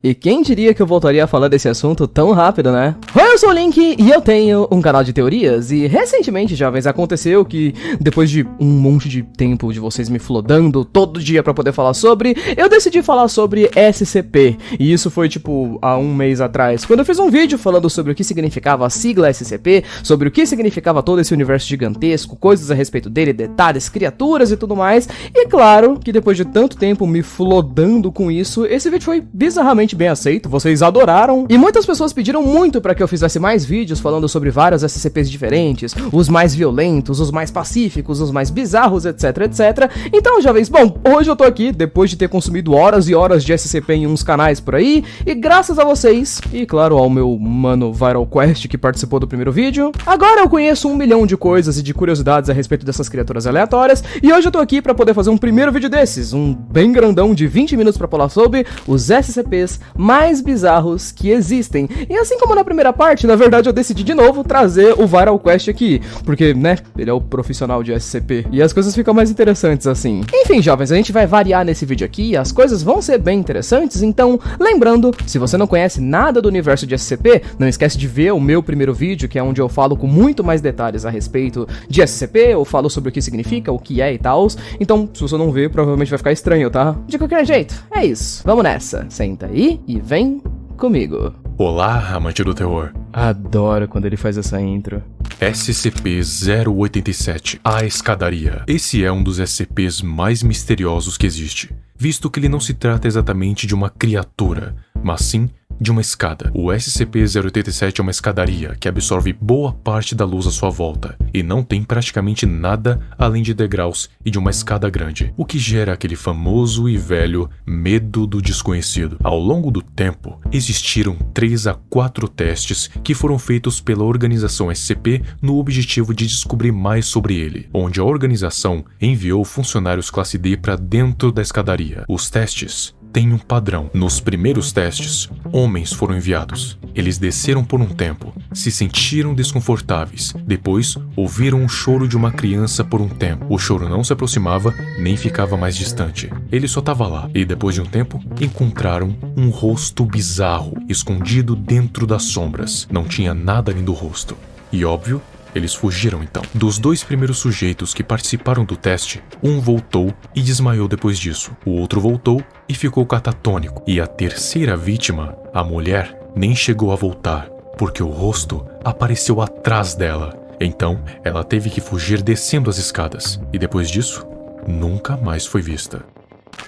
E quem diria que eu voltaria a falar desse assunto tão rápido, né? Oi, eu sou o Link e eu tenho um canal de teorias. E recentemente, jovens, aconteceu que depois de um monte de tempo de vocês me flodando todo dia pra poder falar sobre, eu decidi falar sobre SCP. E isso foi tipo há um mês atrás, quando eu fiz um vídeo falando sobre o que significava a sigla SCP, sobre o que significava todo esse universo gigantesco, coisas a respeito dele, detalhes, criaturas e tudo mais. E claro que depois de tanto tempo me flodando com isso, esse vídeo foi bizarramente bem aceito, vocês adoraram, e muitas pessoas pediram muito pra que eu fizesse mais vídeos falando sobre vários SCPs diferentes, os mais violentos, os mais pacíficos, os mais bizarros, etc, etc. Então, jovens, bom, hoje eu tô aqui, depois de ter consumido horas e horas de SCP em uns canais por aí, e graças a vocês, e claro ao meu mano Viral Quest que participou do primeiro vídeo, agora eu conheço 1 milhão de coisas e de curiosidades a respeito dessas criaturas aleatórias, e hoje eu tô aqui pra poder fazer um primeiro vídeo desses, um bem grandão de 20 minutos pra falar sobre os SCPs mais bizarros que existem. E assim como na primeira parte, na verdade eu decidi de novo trazer o Viral Quest aqui, porque, né, ele é o profissional de SCP, e as coisas ficam mais interessantes assim. Enfim, jovens, a gente vai variar nesse vídeo aqui, as coisas vão ser bem interessantes, então, lembrando, se você não conhece nada do universo de SCP, não esquece de ver o meu primeiro vídeo, que é onde eu falo com muito mais detalhes a respeito de SCP, eu falo sobre o que significa, o que é e tal. Então, se você não ver, provavelmente vai ficar estranho, tá? De qualquer jeito, é isso. Vamos nessa. Senta aí e vem comigo. Olá, amante do terror. Adoro quando ele faz essa intro. SCP-087, a escadaria. Esse é um dos SCPs mais misteriosos que existe, visto que ele não se trata exatamente de uma criatura, mas sim de uma escada. O SCP-087 é uma escadaria que absorve boa parte da luz à sua volta e não tem praticamente nada além de degraus e de uma escada grande, o que gera aquele famoso e velho medo do desconhecido. Ao longo do tempo, existiram 3 a 4 testes que foram feitos pela organização SCP no objetivo de descobrir mais sobre ele, onde a organização enviou funcionários classe D para dentro da escadaria. Os testes tem um padrão. Nos primeiros testes, homens foram enviados. Eles desceram por um tempo, se sentiram desconfortáveis. Depois, ouviram o choro de uma criança por um tempo. O choro não se aproximava, nem ficava mais distante. Ele só estava lá. E depois de um tempo, encontraram um rosto bizarro, escondido dentro das sombras. Não tinha nada além do rosto. E óbvio, eles fugiram então. Dos 2 primeiros sujeitos que participaram do teste, um voltou e desmaiou depois disso. O outro voltou e ficou catatônico. E a terceira vítima, a mulher, nem chegou a voltar, porque o rosto apareceu atrás dela. Então, ela teve que fugir descendo as escadas. E depois disso, nunca mais foi vista.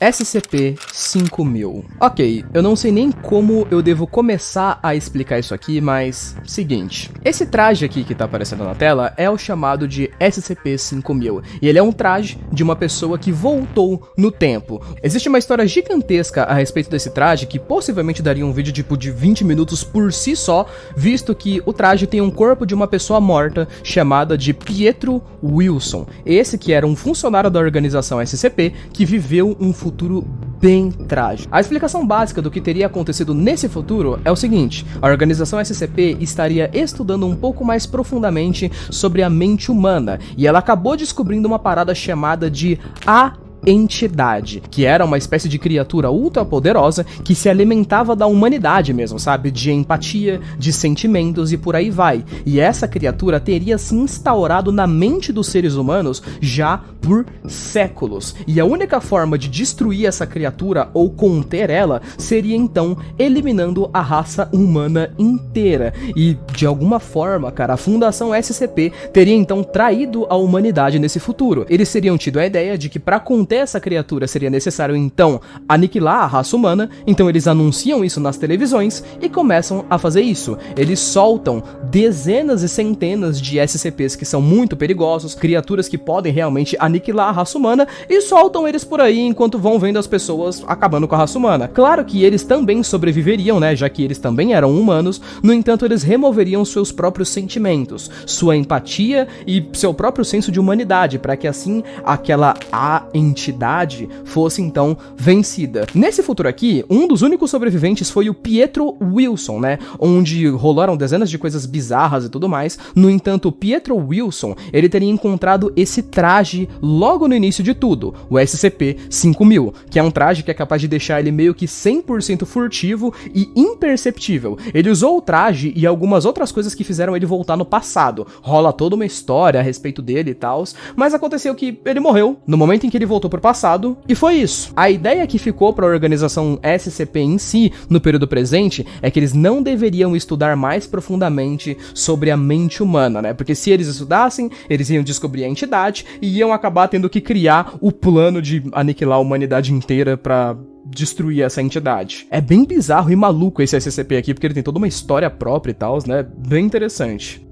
SCP-5000. Ok, eu não sei nem como eu devo começar a explicar isso aqui, mas... seguinte, esse traje aqui que tá aparecendo na tela é o chamado de SCP-5000, e ele é um traje de uma pessoa que voltou no tempo. Existe uma história gigantesca a respeito desse traje que possivelmente daria um vídeo tipo de 20 minutos por si só, visto que o traje tem um corpo de uma pessoa morta chamada de Pietro Wilson, esse que era um funcionário da organização SCP que viveu um futuro bem trágico. A explicação básica do que teria acontecido nesse futuro é o seguinte: a organização SCP estaria estudando um pouco mais profundamente sobre a mente humana, e ela acabou descobrindo uma parada chamada de entidade, que era uma espécie de criatura ultra poderosa que se alimentava da humanidade mesmo, sabe? De empatia, de sentimentos e por aí vai. E essa criatura teria se instaurado na mente dos seres humanos já por séculos. E a única forma de destruir essa criatura ou conter ela seria então eliminando a raça humana inteira. E de alguma forma, cara, a Fundação SCP teria então traído a humanidade nesse futuro. Eles teriam tido a ideia de que para conter essa criatura seria necessário então aniquilar a raça humana, então eles anunciam isso nas televisões e começam a fazer isso. Eles soltam dezenas e centenas de SCPs que são muito perigosos, criaturas que podem realmente aniquilar a raça humana, e soltam eles por aí enquanto vão vendo as pessoas acabando com a raça humana. Claro que eles também sobreviveriam, né, já que eles também eram humanos, no entanto eles removeriam seus próprios sentimentos, sua empatia e seu próprio senso de humanidade, para que assim aquela entidade entidade fosse então vencida. Nesse futuro aqui, um dos únicos sobreviventes foi o Pietro Wilson, né, onde rolaram dezenas de coisas bizarras e tudo mais. No entanto, o Pietro Wilson, ele teria encontrado esse traje logo no início de tudo, o SCP-5000, que é um traje que é capaz de deixar ele meio que 100% furtivo e imperceptível. Ele usou o traje e algumas outras coisas que fizeram ele voltar no passado. Rola toda uma história a respeito dele e tal, mas aconteceu que ele morreu no momento em que ele voltou pro passado, e foi isso. A ideia que ficou para a organização SCP em si, no período presente, é que eles não deveriam estudar mais profundamente sobre a mente humana, né? Porque se eles estudassem, eles iam descobrir a entidade e iam acabar tendo que criar o plano de aniquilar a humanidade inteira pra destruir essa entidade. É bem bizarro e maluco esse SCP aqui, porque ele tem toda uma história própria e tal, né? Bem interessante.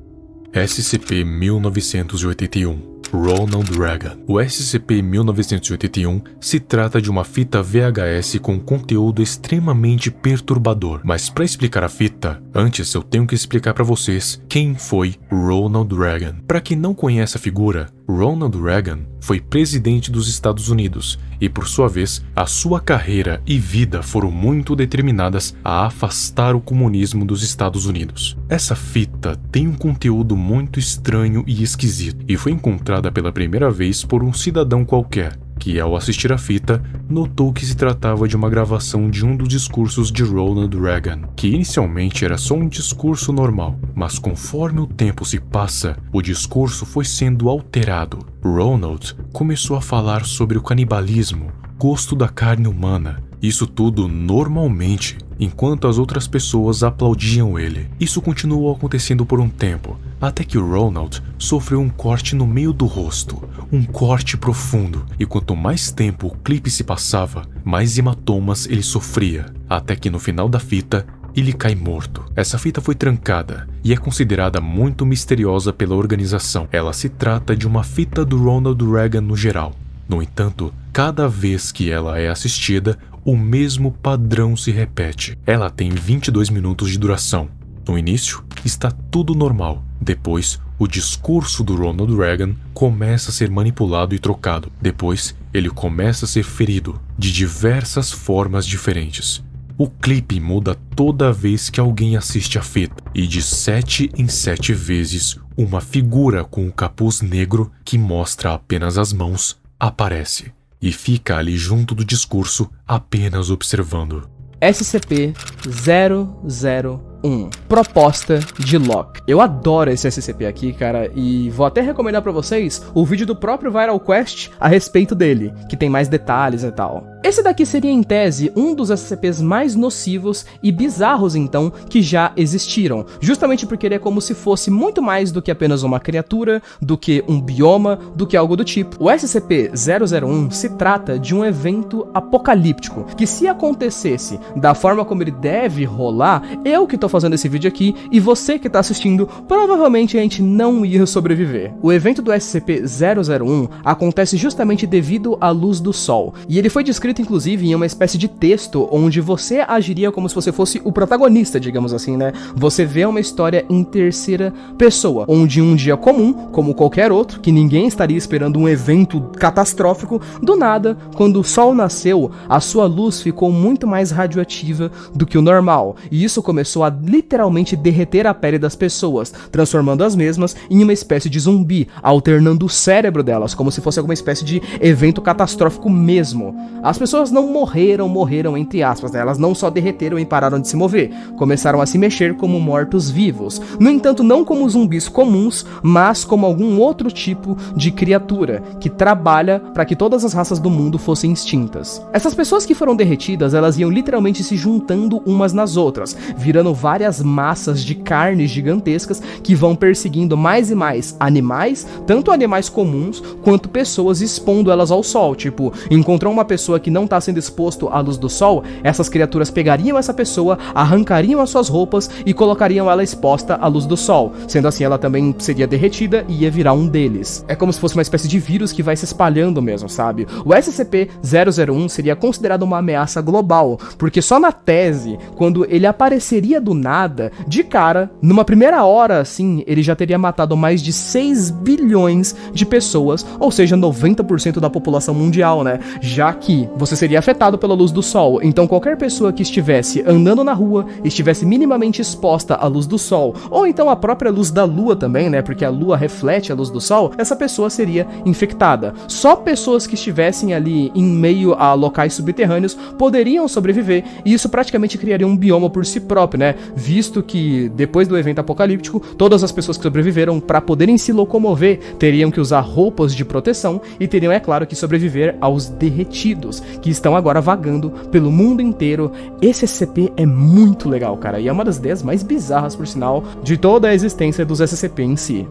SCP-1981 Ronald Reagan. O SCP-1981 se trata de uma fita VHS com conteúdo extremamente perturbador. Mas para explicar a fita, antes eu tenho que explicar para vocês quem foi Ronald Reagan. Para quem não conhece a figura, Ronald Reagan foi presidente dos Estados Unidos e, por sua vez, a sua carreira e vida foram muito determinadas a afastar o comunismo dos Estados Unidos. Essa fita tem um conteúdo muito estranho e esquisito e foi encontrada pela primeira vez por um cidadão qualquer, que ao assistir a fita, notou que se tratava de uma gravação de um dos discursos de Ronald Reagan, que inicialmente era só um discurso normal, mas conforme o tempo se passa, o discurso foi sendo alterado. Ronald começou a falar sobre o canibalismo, gosto da carne humana, isso tudo normalmente, enquanto as outras pessoas aplaudiam ele. Isso continuou acontecendo por um tempo, até que Ronald sofreu um corte no meio do rosto, um corte profundo, e quanto mais tempo o clipe se passava, mais hematomas ele sofria, até que no final da fita, ele cai morto. Essa fita foi trancada e é considerada muito misteriosa pela organização. Ela se trata de uma fita do Ronald Reagan no geral. No entanto, cada vez que ela é assistida, o mesmo padrão se repete. Ela tem 22 minutos de duração. No início, está tudo normal. Depois, o discurso do Ronald Reagan começa a ser manipulado e trocado. Depois, ele começa a ser ferido de diversas formas diferentes. O clipe muda toda vez que alguém assiste a fita, e de 7 em 7 vezes, uma figura com um capuz negro que mostra apenas as mãos aparece, e fica ali junto do discurso apenas observando. SCP-001 Proposta de Locke. Eu adoro esse SCP aqui, cara, e vou até recomendar pra vocês o vídeo do próprio Viral Quest a respeito dele, que tem mais detalhes e tal. Esse daqui seria, em tese, um dos SCPs mais nocivos e bizarros, então, que já existiram, justamente porque ele é como se fosse muito mais do que apenas uma criatura, do que um bioma, do que algo do tipo. O SCP-001 se trata de um evento apocalíptico, que se acontecesse da forma como ele deve rolar, eu que tô fazendo esse vídeo aqui, e você que tá assistindo, provavelmente a gente não ia sobreviver. O evento do SCP-001 acontece justamente devido à luz do sol, e ele foi descrito inclusive em uma espécie de texto onde você agiria como se você fosse o protagonista, digamos assim, né? Você vê uma história em terceira pessoa, onde um dia comum, como qualquer outro, que ninguém estaria esperando um evento catastrófico, do nada, quando o sol nasceu, a sua luz ficou muito mais radioativa do que o normal, e isso começou a literalmente derreter a pele das pessoas, transformando as mesmas em uma espécie de zumbi, alternando o cérebro delas, como se fosse alguma espécie de evento catastrófico mesmo. As pessoas não morreram entre aspas, né? Elas não só derreteram e pararam de se mover, começaram a se mexer como mortos-vivos. No entanto, não como zumbis comuns, mas como algum outro tipo de criatura que trabalha para que todas as raças do mundo fossem extintas. Essas pessoas que foram derretidas, elas iam literalmente se juntando umas nas outras, virando várias massas de carnes gigantescas que vão perseguindo mais e mais animais, tanto animais comuns quanto pessoas, expondo elas ao sol. Tipo, encontrou uma pessoa que que não está sendo exposto à luz do sol, essas criaturas pegariam essa pessoa, arrancariam as suas roupas e colocariam ela exposta à luz do sol. Sendo assim, ela também seria derretida e ia virar um deles. É como se fosse uma espécie de vírus que vai se espalhando mesmo, sabe? O SCP-001 seria considerado uma ameaça global, porque só na tese, quando ele apareceria do nada, de cara, numa primeira hora, assim, ele já teria matado mais de 6 bilhões de pessoas, ou seja, 90% da população mundial, né? Já que você seria afetado pela luz do sol, então qualquer pessoa que estivesse andando na rua, estivesse minimamente exposta à luz do sol, ou então a própria luz da lua também, né? Porque a lua reflete a luz do sol, essa pessoa seria infectada. Só pessoas que estivessem ali em meio a locais subterrâneos poderiam sobreviver, e isso praticamente criaria um bioma por si próprio, né? Visto que depois do evento apocalíptico, todas as pessoas que sobreviveram, para poderem se locomover, teriam que usar roupas de proteção e teriam, é claro, que sobreviver aos derretidos, que estão agora vagando pelo mundo inteiro. Esse SCP é muito legal, cara, e é uma das ideias mais bizarras, por sinal, de toda a existência dos SCP em si.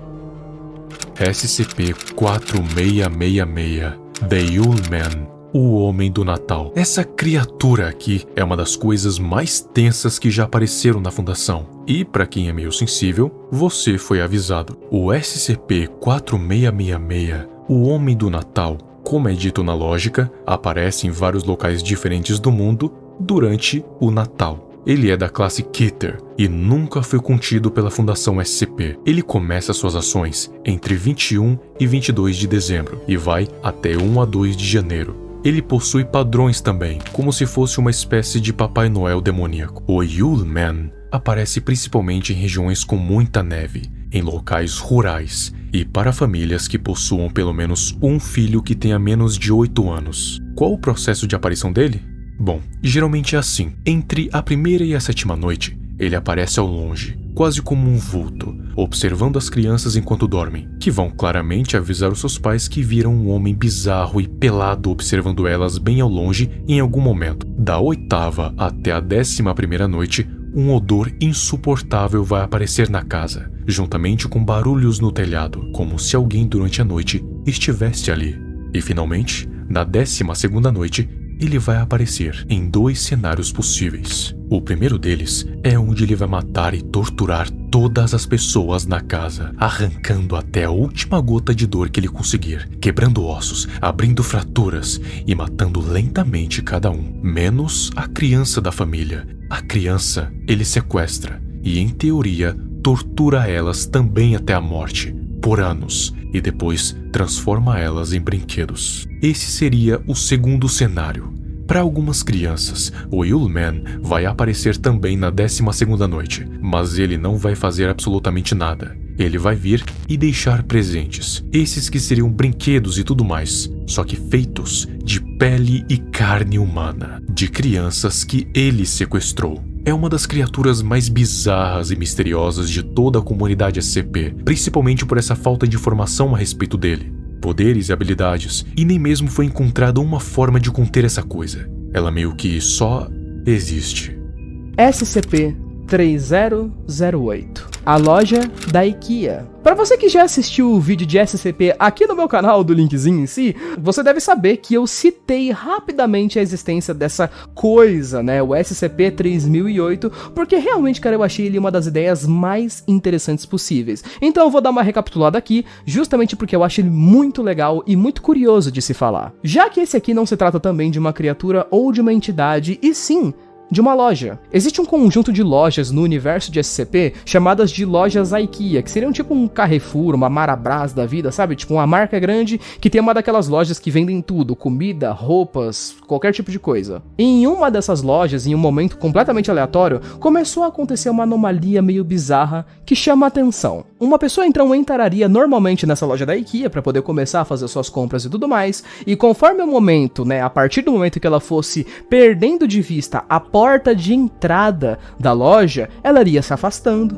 SCP-4666 The Yule Man, o Homem do Natal. Essa criatura aqui é uma das coisas mais tensas que já apareceram na Fundação. E, para quem é meio sensível, você foi avisado. O SCP-4666, o Homem do Natal, como é dito na lógica, aparece em vários locais diferentes do mundo durante o Natal. Ele é da classe Keter e nunca foi contido pela Fundação SCP. Ele começa suas ações entre 21 e 22 de dezembro e vai até 1 a 2 de janeiro. Ele possui padrões também, como se fosse uma espécie de Papai Noel demoníaco. O Yule Man aparece principalmente em regiões com muita neve, em locais rurais e para famílias que possuam pelo menos um filho que tenha menos de 8 anos. Qual o processo de aparição dele? Bom, geralmente é assim. Entre a primeira e a sétima noite, ele aparece ao longe, quase como um vulto, observando as crianças enquanto dormem, que vão claramente avisar os seus pais que viram um homem bizarro e pelado observando elas bem ao longe em algum momento. Da oitava até a 11ª noite, um odor insuportável vai aparecer na casa, juntamente com barulhos no telhado, como se alguém durante a noite estivesse ali. E finalmente, na 12ª noite, ele vai aparecer em 2 cenários possíveis. O primeiro deles é onde ele vai matar e torturar todas as pessoas na casa, arrancando até a última gota de dor que ele conseguir, quebrando ossos, abrindo fraturas e matando lentamente cada um, menos a criança da família. A criança ele sequestra e, em teoria, tortura elas também até a morte, por anos, e depois transforma elas em brinquedos. Esse seria o segundo cenário. Para algumas crianças, o Yule Man vai aparecer também na 12ª noite, mas ele não vai fazer absolutamente nada. Ele vai vir e deixar presentes, esses que seriam brinquedos e tudo mais, só que feitos de pele e carne humana, de crianças que ele sequestrou. É uma das criaturas mais bizarras e misteriosas de toda a comunidade SCP, principalmente por essa falta de informação a respeito dele, poderes e habilidades, e nem mesmo foi encontrada uma forma de conter essa coisa. Ela meio que só existe. SCP-3008, a loja da IKEA. Para você que já assistiu o vídeo de SCP aqui no meu canal, do linkzinho em si, você deve saber que eu citei rapidamente a existência dessa coisa, né, o SCP-3008, porque realmente, cara, eu achei ele uma das ideias mais interessantes possíveis. Então eu vou dar uma recapitulada aqui, justamente porque eu acho ele muito legal e muito curioso de se falar. Já que esse aqui não se trata também de uma criatura ou de uma entidade, e sim de uma loja. Existe um conjunto de lojas no universo de SCP chamadas de lojas IKEA, que seriam tipo um Carrefour, uma Marabras da vida, sabe? Tipo uma marca grande que tem uma daquelas lojas que vendem tudo, comida, roupas, qualquer tipo de coisa. E em uma dessas lojas, em um momento completamente aleatório, começou a acontecer uma anomalia meio bizarra que chama a atenção. Uma pessoa então entraria normalmente nessa loja da IKEA para poder começar a fazer suas compras e tudo mais, e conforme o momento, né, a partir do momento que ela fosse perdendo de vista a porta de entrada da loja, ela iria se afastando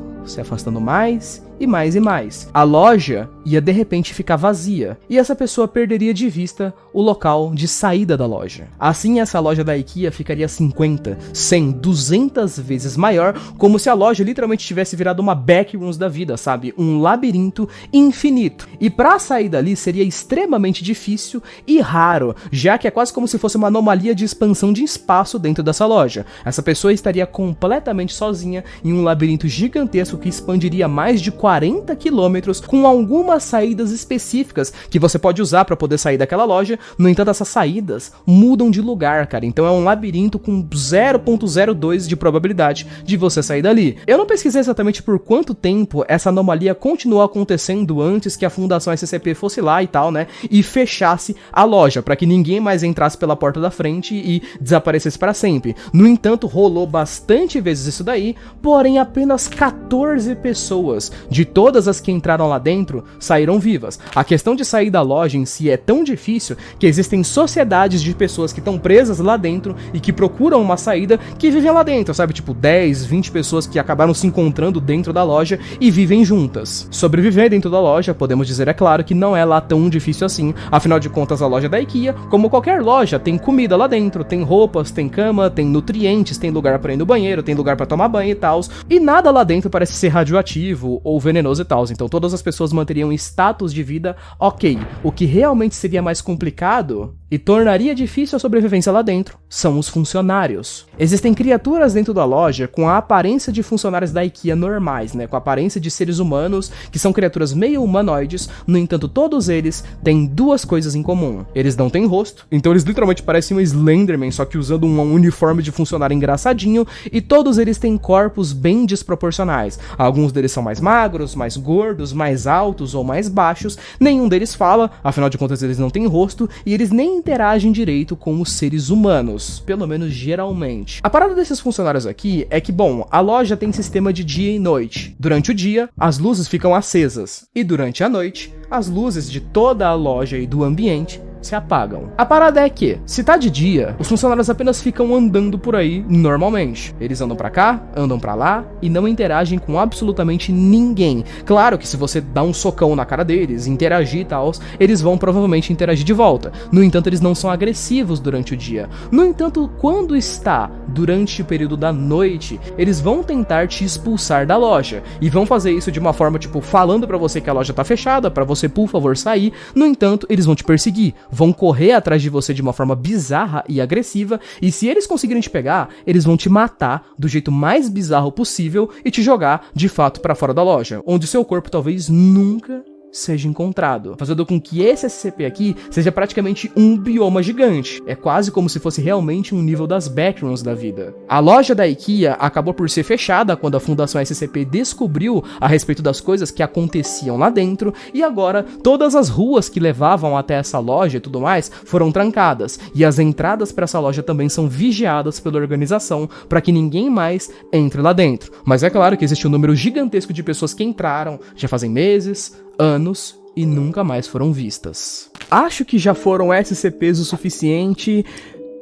mais e mais e mais. A loja ia de repente ficar vazia, e essa pessoa perderia de vista o local de saída da loja. Assim, essa loja da IKEA ficaria 50, 100, 200 vezes maior, como se a loja literalmente tivesse virado uma backrooms da vida, sabe? Um labirinto infinito. E pra sair dali seria extremamente difícil e raro, já que é quase como se fosse uma anomalia de expansão de espaço dentro dessa loja. Essa pessoa estaria completamente sozinha em um labirinto gigantesco que expandiria mais de 40 quilômetros, com algumas saídas específicas que você pode usar para poder sair daquela loja. No entanto, essas saídas mudam de lugar, cara. Então é um labirinto com 0.02 de probabilidade de você sair dali. Eu não pesquisei exatamente por quanto tempo essa anomalia continuou acontecendo antes que a Fundação SCP fosse lá e tal, né? E fechasse a loja, para que ninguém mais entrasse pela porta da frente e desaparecesse para sempre. No entanto, rolou bastante vezes isso daí, porém apenas 14 pessoas de todas as que entraram lá dentro saíram vivas. A questão de sair da loja em si é tão difícil que existem sociedades de pessoas que estão presas lá dentro e que procuram uma saída, que vivem lá dentro, sabe? Tipo 10, 20 pessoas que acabaram se encontrando dentro da loja e vivem juntas. Sobreviver dentro da loja, podemos dizer, é claro, que não é lá tão difícil assim. Afinal de contas, a loja da IKEA, como qualquer loja, tem comida lá dentro, tem roupas, tem cama, tem nutrientes, tem lugar para ir no banheiro, tem lugar para tomar banho e tal. E nada lá dentro parece ser radioativo ou venenoso e tal. Então todas as pessoas manteriam status de vida ok. O que realmente seria mais complicado e tornaria difícil a sobrevivência lá dentro são os funcionários. Existem criaturas dentro da loja com a aparência de funcionários da IKEA normais, né? Com a aparência de seres humanos, que são criaturas meio humanoides. No entanto, todos eles têm duas coisas em comum. Eles não têm rosto, então eles literalmente parecem um Slenderman, só que usando um uniforme de funcionário engraçadinho, e todos eles têm corpos bem desproporcionais. Alguns deles são mais magros, mais gordos, mais altos ou mais baixos. Nenhum deles fala, afinal de contas eles não têm rosto, e eles nem interagem direito com os seres humanos, pelo menos geralmente. A parada desses funcionários aqui é que, bom, a loja tem sistema de dia e noite. Durante o dia, as luzes ficam acesas, e durante a noite, as luzes de toda a loja e do ambiente se apagam. A parada é que, se tá de dia, os funcionários apenas ficam andando por aí normalmente. Eles andam pra cá, andam pra lá e não interagem com absolutamente ninguém. Claro que se você dá um socão na cara deles, interagir e tal, eles vão provavelmente interagir de volta. No entanto, eles não são agressivos durante o dia. No entanto, quando está durante o período da noite, eles vão tentar te expulsar da loja. E vão fazer isso de uma forma, tipo, falando pra você que a loja tá fechada, pra você, por favor, sair. No entanto, eles vão te perseguir. Vão correr atrás de você de uma forma bizarra e agressiva, e se eles conseguirem te pegar, eles vão te matar do jeito mais bizarro possível e te jogar de fato pra fora da loja, onde seu corpo talvez nunca seja encontrado, fazendo com que esse SCP aqui seja praticamente um bioma gigante. É quase como se fosse realmente um nível das backrooms da vida. A loja da IKEA acabou por ser fechada quando a Fundação SCP descobriu a respeito das coisas que aconteciam lá dentro, e agora todas as ruas que levavam até essa loja e tudo mais foram trancadas, e as entradas para essa loja também são vigiadas pela organização para que ninguém mais entre lá dentro. Mas é claro que existe um número gigantesco de pessoas que entraram já fazem meses, anos e nunca mais foram vistas. Acho que já foram SCPs o suficiente,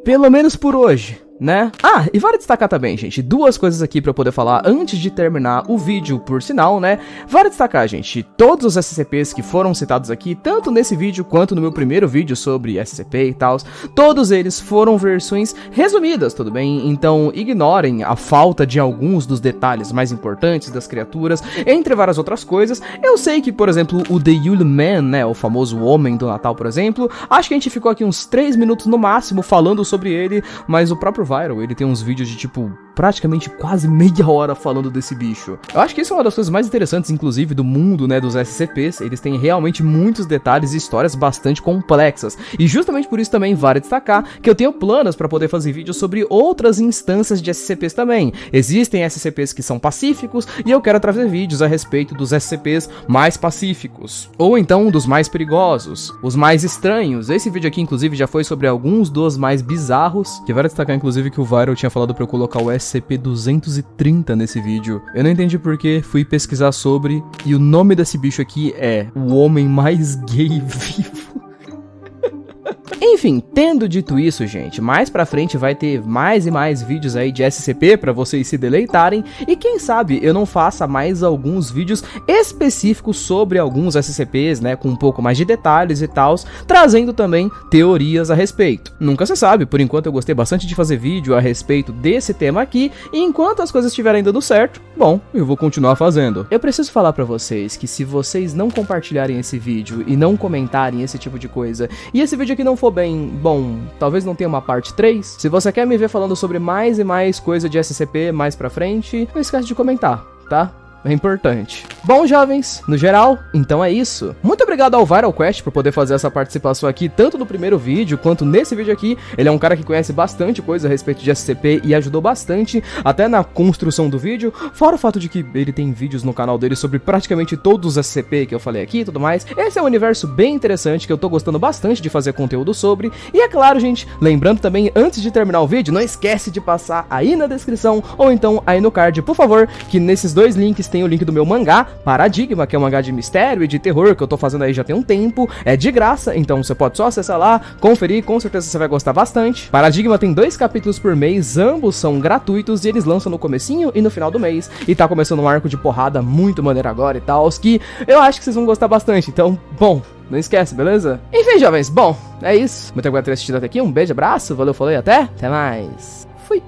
pelo menos por hoje, né? Ah, e vale destacar também, gente, duas coisas aqui pra eu poder falar antes de terminar o vídeo, por sinal, né? Vale destacar, gente, todos os SCPs que foram citados aqui, tanto nesse vídeo quanto no meu primeiro vídeo sobre SCP e tal, todos eles foram versões resumidas, tudo bem? Então ignorem a falta de alguns dos detalhes mais importantes das criaturas, entre várias outras coisas. Eu sei que, por exemplo, o The Yule Man, né, o famoso Homem do Natal, por exemplo, acho que a gente ficou aqui uns 3 minutos no máximo falando sobre ele, mas o próprio Viral, ele tem uns vídeos de tipo praticamente quase meia hora falando desse bicho. Eu acho que isso é uma das coisas mais interessantes, inclusive, do mundo, né, dos SCPs. Eles têm realmente muitos detalhes e histórias bastante complexas. E justamente por isso também vale destacar que eu tenho planos para poder fazer vídeos sobre outras instâncias de SCPs também. Existem SCPs que são pacíficos e eu quero trazer vídeos a respeito dos SCPs mais pacíficos. Ou então dos mais perigosos, os mais estranhos. Esse vídeo aqui, inclusive, já foi sobre alguns dos mais bizarros. Que vale destacar, inclusive, que o Viral tinha falado para eu colocar o SCP-230 nesse vídeo. Eu não entendi porque, fui pesquisar sobre, e o nome desse bicho aqui é o homem mais gay vivo. Enfim, tendo dito isso, gente, mais pra frente vai ter mais e mais vídeos aí de SCP pra vocês se deleitarem, e quem sabe eu não faça mais alguns vídeos específicos sobre alguns SCPs, né, com um pouco mais de detalhes e tal, trazendo também teorias a respeito. Nunca se sabe, por enquanto eu gostei bastante de fazer vídeo a respeito desse tema aqui, e enquanto as coisas estiverem dando certo, bom, eu vou continuar fazendo. Eu preciso falar pra vocês que se vocês não compartilharem esse vídeo e não comentarem esse tipo de coisa, e esse vídeo aqui não for bem, bom, talvez não tenha uma parte 3, se você quer me ver falando sobre mais e mais coisa de SCP mais pra frente, não esquece de comentar, tá? É importante. Bom, jovens, no geral, então é isso. Muito obrigado ao ViralQuest por poder fazer essa participação aqui, tanto no primeiro vídeo quanto nesse vídeo aqui. Ele é um cara que conhece bastante coisa a respeito de SCP e ajudou bastante até na construção do vídeo, fora o fato de que ele tem vídeos no canal dele sobre praticamente todos os SCP que eu falei aqui e tudo mais. Esse é um universo bem interessante que eu tô gostando bastante de fazer conteúdo sobre. E é claro, gente, lembrando também, antes de terminar o vídeo, não esquece de passar aí na descrição ou então aí no card, por favor, que nesses dois links tem o link do meu mangá, Paradigma, que é um mangá de mistério e de terror que eu tô fazendo aí já tem um tempo, é de graça, então você pode só acessar lá, conferir, com certeza você vai gostar bastante. Paradigma tem 2 capítulos por mês, ambos são gratuitos e eles lançam no comecinho e no final do mês, e tá começando um arco de porrada muito maneiro agora e tal, que eu acho que vocês vão gostar bastante, então, bom, não esquece, beleza? Enfim, jovens, bom, é isso. Muito obrigado por ter assistido até aqui, um beijo, abraço, valeu, falou e até mais. Fui!